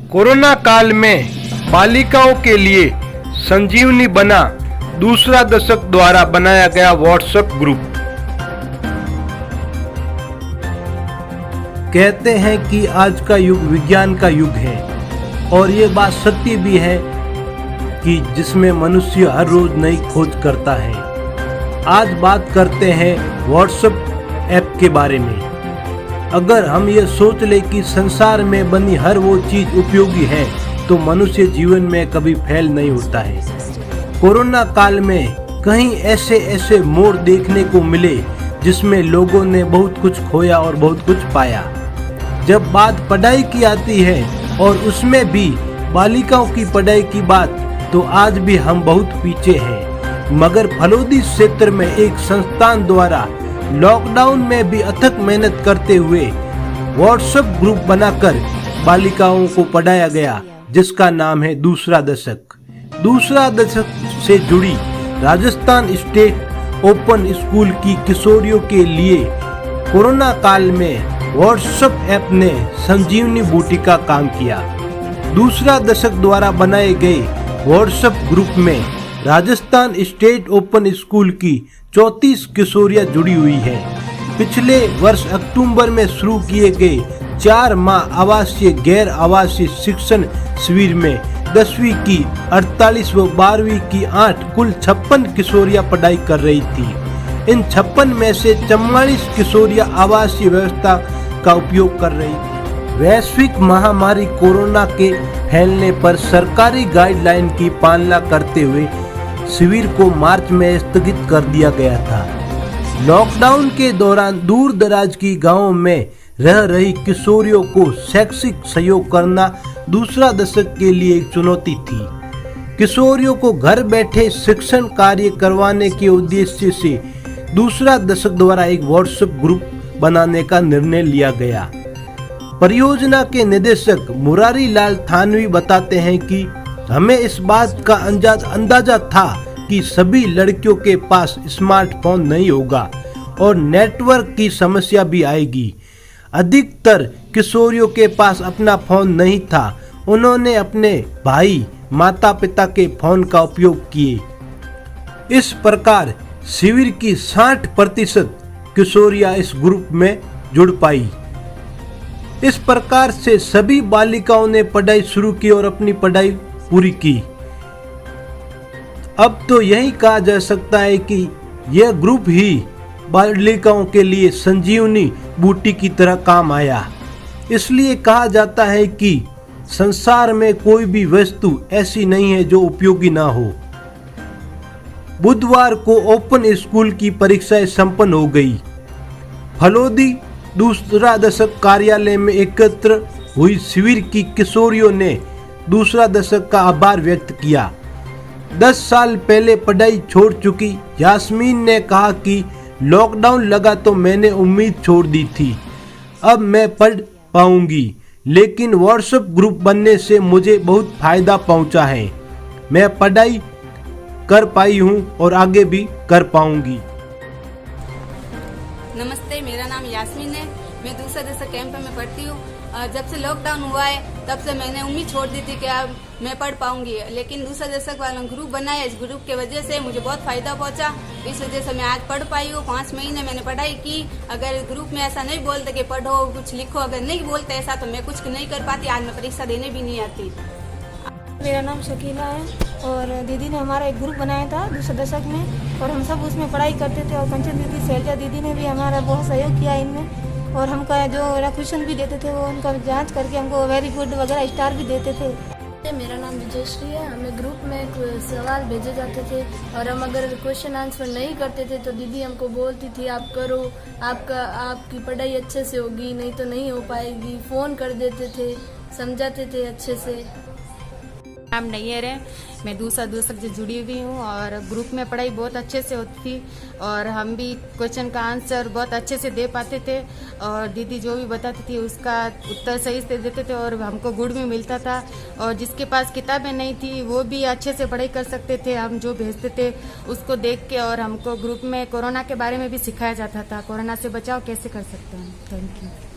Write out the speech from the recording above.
Corona काल में बालिकाओं के लिए संजीवनी बना दूसरा दशक द्वारा बनाया गया व्हाट्सएप ग्रुप। कहते हैं कि आज का युग विज्ञान का युग है और ये बात सत्य भी है कि जिसमें मनुष्य हर रोज नई खोज करता है। आज बात करते हैं व्हाट्सएप ऐप के बारे में। अगर हम ये सोच ले कि संसार में बनी हर वो चीज उपयोगी है तो मनुष्य जीवन में कभी फेल नहीं होता है। कोरोना काल में कहीं ऐसे मोड़ देखने को मिले जिसमें लोगों ने बहुत कुछ खोया और बहुत कुछ पाया। जब बात पढ़ाई की आती है और उसमें भी बालिकाओं की पढ़ाई की बात, तो आज भी हम बहुत पीछे हैं। मगर फलोदी क्षेत्र में एक संस्थान द्वारा लॉकडाउन में भी अथक मेहनत करते हुए व्हाट्सएप ग्रुप बनाकर बालिकाओं को पढ़ाया गया, जिसका नाम है दूसरा दशक। दूसरा दशक से जुड़ी राजस्थान स्टेट ओपन स्कूल की किशोरियों के लिए कोरोना काल में व्हाट्सएप ऐप ने संजीवनी बूटी का काम किया। दूसरा दशक द्वारा बनाए गए व्हाट्सएप ग्रुप में राजस्थान स्टेट ओपन स्कूल की 34 किशोरियां जुड़ी हुई हैं। पिछले वर्ष अक्टूबर में शुरू किए गए 4 माह आवासीय गैर आवासीय शिक्षण शिविर में 10वीं की 48 व 12वीं की 8 कुल 56 किशोरियां पढ़ाई कर रही थी। इन 56 में से 44 किशोरियां आवासीय व्यवस्था का उपयोग कर रही थी। वैश्विक महामारी कोरोना के फैलने पर सरकारी गाइडलाइन की पालना करते हुए शिविर को मार्च में स्थगित कर दिया गया था। लॉकडाउन के दौरान दूर दराज की गांवों में रह रही किशोरियों को शैक्षिक सहयोग करना दूसरा दशक के लिए एक चुनौती थी। किशोरियों को घर बैठे शिक्षण कार्य करवाने के उद्देश्य से दूसरा दशक द्वारा एक व्हाट्सएप ग्रुप बनाने का निर्णय लिया गया। परियोजना के निदेशक मुरारी लाल थानवी बताते हैं कि हमें इस बात का अंदाजा था कि सभी लड़कियों के पास स्मार्टफोन नहीं होगा और नेटवर्क की समस्या भी आएगी। अधिकतर किशोरियों के पास अपना फोन नहीं था। उन्होंने अपने भाई माता पिता के फोन का उपयोग किए। इस प्रकार शिविर की 60% किशोरियां इस ग्रुप में जुड़ पाई। इस प्रकार से सभी बालिकाओं ने पढ़ाई शुरू की और अपनी पढ़ाई पूरी की। अब तो यही कहा जा सकता है कि यह ग्रुप ही बालिकाओं के लिए संजीवनी बूटी की तरह काम आया। इसलिए कहा जाता है कि संसार में कोई भी वस्तु ऐसी नहीं है जो उपयोगी ना हो। बुधवार को ओपन स्कूल की परीक्षाएं संपन्न हो गई। फलोदी दूसरा दशक कार्यालय में एकत्र हुई शिविर की किशोरियों ने दूसरा दशक का आभार व्यक्त किया। 10 साल पहले पढ़ाई छोड़ चुकी यास्मीन ने कहा कि लॉकडाउन लगा तो मैंने उम्मीद छोड़ दी थी, अब मैं पढ़ पाऊंगी, लेकिन व्हाट्सएप ग्रुप बनने से मुझे बहुत फायदा पहुंचा है। मैं पढ़ाई कर पाई हूं और आगे भी कर पाऊंगी। नमस्ते, मेरा नाम यास्मीन है। मैं दूसरा दशक कैंप में पढ़ती हूँ। जब से लॉकडाउन हुआ है तब से मैंने उम्मीद छोड़ दी थी कि अब मैं पढ़ पाऊंगी, लेकिन दूसरा दशक वाला ग्रुप बनाया। इस ग्रुप के वजह से मुझे बहुत फायदा पहुंचा। इस वजह से मैं आज पढ़ पाई हूँ। 5 महीने मैंने पढ़ाई की। अगर ग्रुप में ऐसा नहीं बोलते कि पढ़ो कुछ लिखो, अगर नहीं बोलते ऐसा, तो मैं कुछ नहीं कर पाती। आज मैं परीक्षा देने भी नहीं आती। मेरा नाम शकीला है और दीदी ने हमारा एक ग्रुप बनाया था दूसरे दशक में और हम सब उसमें पढ़ाई करते थे। और कंचन दीदी, शैलजा दीदी ने भी हमारा बहुत सहयोग किया इनमें और हमका जो क्वेश्चन भी देते थे वो उनका जांच करके हमको वेरी गुड वगैरह स्टार भी देते थे। मेरा नाम विजयश्री है। हमें ग्रुप में सवाल भेजे जाते थे और हम अगर क्वेश्चन आंसर नहीं करते थे तो दीदी हमको बोलती थी आप करो, आपकी पढ़ाई अच्छे से होगी, नहीं तो नहीं हो पाएगी। फ़ोन कर देते थे, समझाते थे अच्छे से। नाम नैयर है। मैं दूसरा दशक से जुड़ी हुई हूँ और ग्रुप में पढ़ाई बहुत अच्छे से होती थी और हम भी क्वेश्चन का आंसर बहुत अच्छे से दे पाते थे और दीदी जो भी बताती थी उसका उत्तर सही से देते थे और हमको गुड भी मिलता था। और जिसके पास किताबें नहीं थी वो भी अच्छे से पढ़ाई कर सकते थे। हम जो भेजते थे उसको देख के और हमको ग्रुप में कोरोना के बारे में भी सिखाया जाता था, कोरोना से बचाव कैसे कर सकते हैं। Thank you.